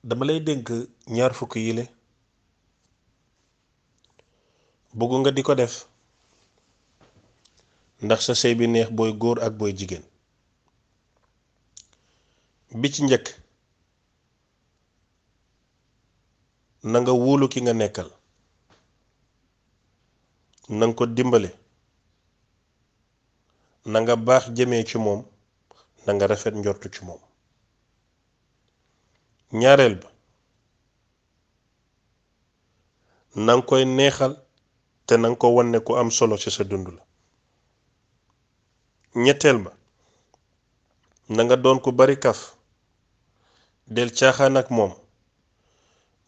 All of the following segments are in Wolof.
dama lay dénk ñaar fukk yile bëggu nga di ko def ndax sa sëy bi neex booy góor ak booy jigéen. bi ci njëkk, na nga wóolu ki nga nekkal, na nga ko dimbale, na nga baax jëmee ci moom, na nga rafet njortu ci moom. ñaareel ba, na nga koy neexal te na nga ko wan ne ku am solo ci sa dund la. ñetteel ba, na nga doon ku bari kaf, del caaxaan ak moom,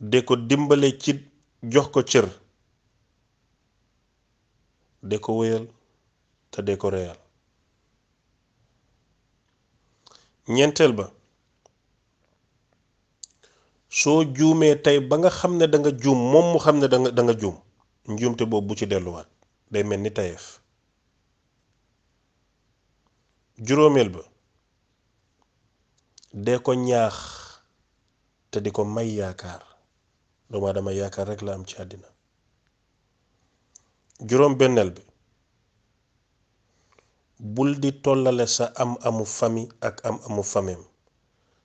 de ko dimbale ci jox ko cër, de ko wéyal te de ko reyal. ñeenteel ba, soo juumee tey ba nga xam ne danga juum moom mu xam ne danga juum, njuumte boobu bu ci delluwaat, day mel ni tayeef. juróomeel ba, dee ko ñaax te di ko may yaakaar. doomu aadama yaakaar rekk la am ci àddina. juróom benneel bi, bul di tollale sa am amu famille ak am amu fameem,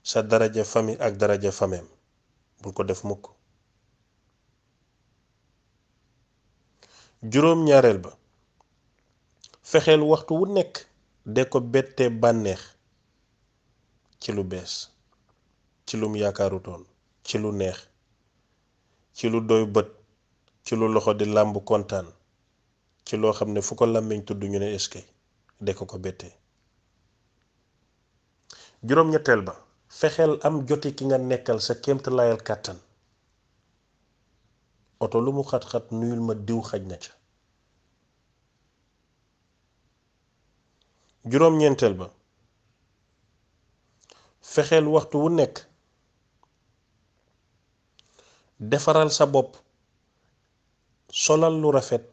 sa daraja famille ak daraja fameem, bul ko def mukk. juróom ñaareel ba, fexeel waxtu wu nekk de ko bettee bànneex ci lu bees, ci lum yaakaarutoon, ci lu neex, ci lu doy bët, ci lu loxo di làmb kontaan, ci loo xam ne fu ko làmmiñ tudd ñu ne eskay, de ko bettee. juróom ñetteel ba, fexeel am joti ki nga nekkal sa kéemtalayal kàttan. oto lu mu xat-xat nuyul ma diw xaj na ca. juróom ñeenteel ba, fexeel waxtu wu nekk defaral sa bopp, solal lu rafet,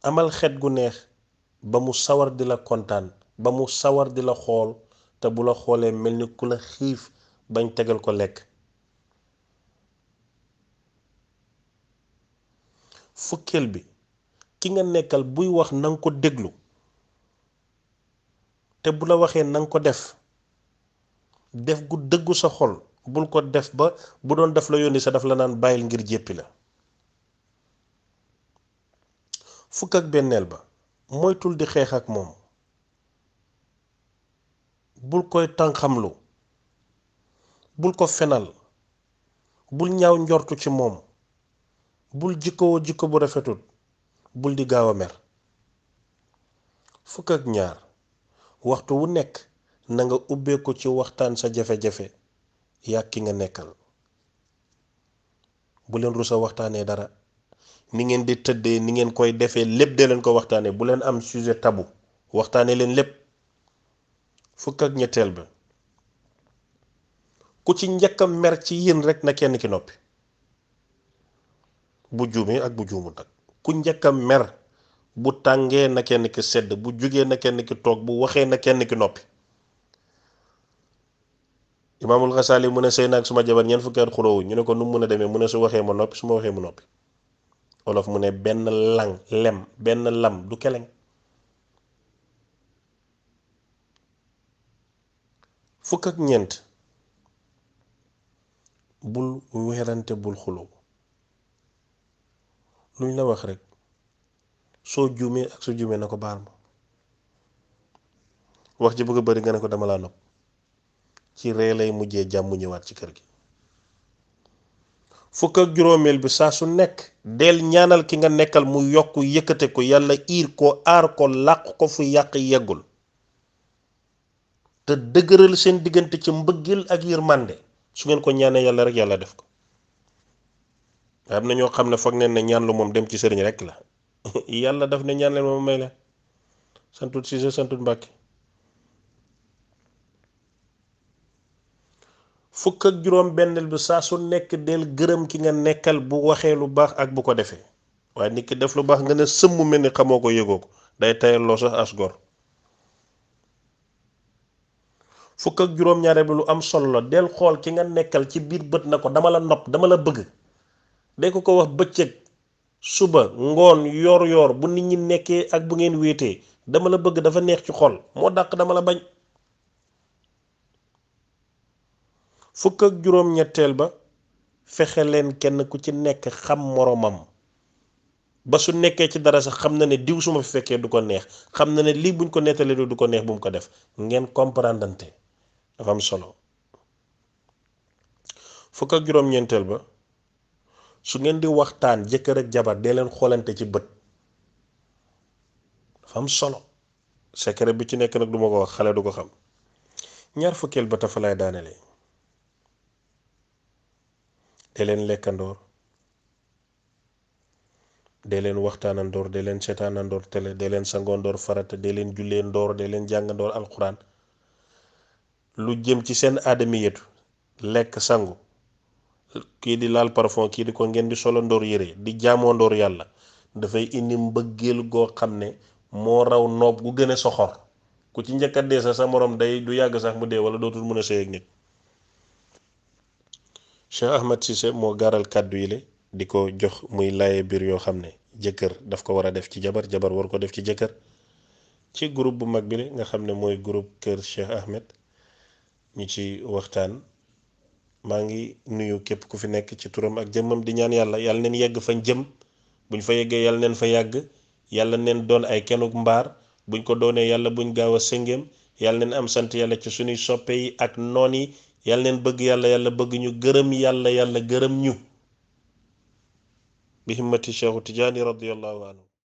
amal xet gu neex ba mu sawar di la kontaan, ba mu sawar di la xool, te bu la xoolee mel ni ku la xiif bañ tegal ko lekk. fukkeel bi, ki nga nekkal buy wax nanga ko déglu, te bu la waxee nanga ko def gu dëggu sa xol, bul ko def ba bu doon def la yónni sa daf la naan bàyyil ngir jéppi la. fukk ak benneel ba, moytul di xeex ak moom, bul koy tànqamlu, bul ko fenal, bul ñaaw njortu ci moom, bul jikkowoo jikko bu rafetul, bul di gaaw a mer. fukk ak ñaar, waxtu wu nekk na nga ubbee ko ci waxtaan sa jafe-jafe yàgg ki nga nekkal. bu leen rusa waxtaanee dara, ni ngeen di tëddee, ni ngeen koy defee lépp dee leen ko waxtaanee, bu leen am sujet tabu, waxtaanee leen lépp. fukk ak ñetteel ba, ku ci njëkk a mer ci yéen rek na kenn ki noppi, bu juumee ak bu juumul nag. ku njëkk a mer bu tàngee na kenn ki sedd, bu jugee na kenn ki toog, bu waxee na kenn ki noppi. Imaamul Xasaali mu ne sëy naag suma jabar ñeent fukki at xulóowu, ñu ne ko nu mu mën a demee, mu ne su waxee ma noppi, su ma waxee mu noppi. olof mu ne benn lam du keleng. fukk ak ñeent, bul weerante, bul xuloo. luñ la wax rek soo juumee ak su juumee na ko baal ma. wax ji bëgg a bari nga ne ko dama laa nopp, ci ree lay mujjee jàmm ñëwaat ci kër gi. fukk ak juróomeel bi, saa su nekk del ñaanal ki nga nekkal mu yokk yëkkate ko, yàlla iir ko, aar ko, làq ko fu yàq yeggul, te dëgëral seen diggante ci mbëggeel ak yërmande. su ngeen ko ñaanee yàlla rek yàlla def ko. am na ñoo xam ne foog neen ne ñaan lu moom dem ci sëriñ rek la. yàlla daf ne ñaan leen moom may leen. santut Siise santut Mbàkke. fukk ak juróom benneel bi, saa su nekk del gërëm ki nga nekkal bu waxee lu baax ak bu ko defee. waaye nit ki def lu baax nga ne sëmm mel ni xamoo ko yëgoo ko, day tayalloo sax as gor. fukk ak juróom-ñaareel bi lu am solo la del xool ki nga nekkal ci biir bët na ko dama la nopp dama la bëgg de ko wax bëccëg suba ngoon yoor bu nit ñi nekkee ak bu ngeen wéetee dama la bëgg dafa neex ci xol moo dàq dama la bañ. fukk ak juróom-ñetteel ba fexe leen kenn ku ci nekk xam moroomam ba su nekkee ci dara sax xam na ne diw su ma fi fekkee du ko neex xam na ne lii buñ ko nettalee du ko neex bu mu ko def ngeen comprendante dafa am solo. fukk ak juróom-ñeenteel ba su ngeen di waxtaan jëkkër ak jabar dee leen xoolante ci bët dafa am solo secret bi ci nekk nag duma ko wax xale du ko xam. ñaar fukkeel ba tafa lay daanele dee leen lekkandoor dee leen waxtaanandoor dee leen seetaanandoor tele dee leen sangoondoor farata dee leen jullee ndoor dee leen jàngandoor alxuraan lu jëm ci seen aadami yetu lekk sangu kii di laal parfum kii di ko ngeen di solo ndoor yére di jaamoo ndoor yàlla dafay indi mbëggeel goo xam ne moo raw noob gu gën a soxor ku ci njëkk a dee sa morom day du yàgg sax mu dee wala dootul mën a sëy ak nit. Cheikh Ahmed Cissé moo gaaral kàddu yi le di ko jox muy laaye biir yoo xam ne jëkkër daf ko war a def ci jabar jabar war ko def ci jëkkër ci groupe bu mag bi le nga xam ne mooy groupe kër Cheikh Ahmed ñu ci waxtaan. maa ngi nuyu képp ku fi nekk ci turam ak jëmmam di ñaan yàlla yàlla neen yegg fañ jëm buñ fa yeggee yàlla neen fa yàgg yàlla neen doon ay kenuk mbaar buñ ko doonee yàlla buñ gaaw a sëngéem yàlla neen am sant yàlla ci suñuy soppe yi ak noon yi yàlla neen bëgg yàlla yàlla bëgg ñu gërëm yàlla yàlla gërëm ñu bi himmati Cheikhu Tijaani radiyallahu anhu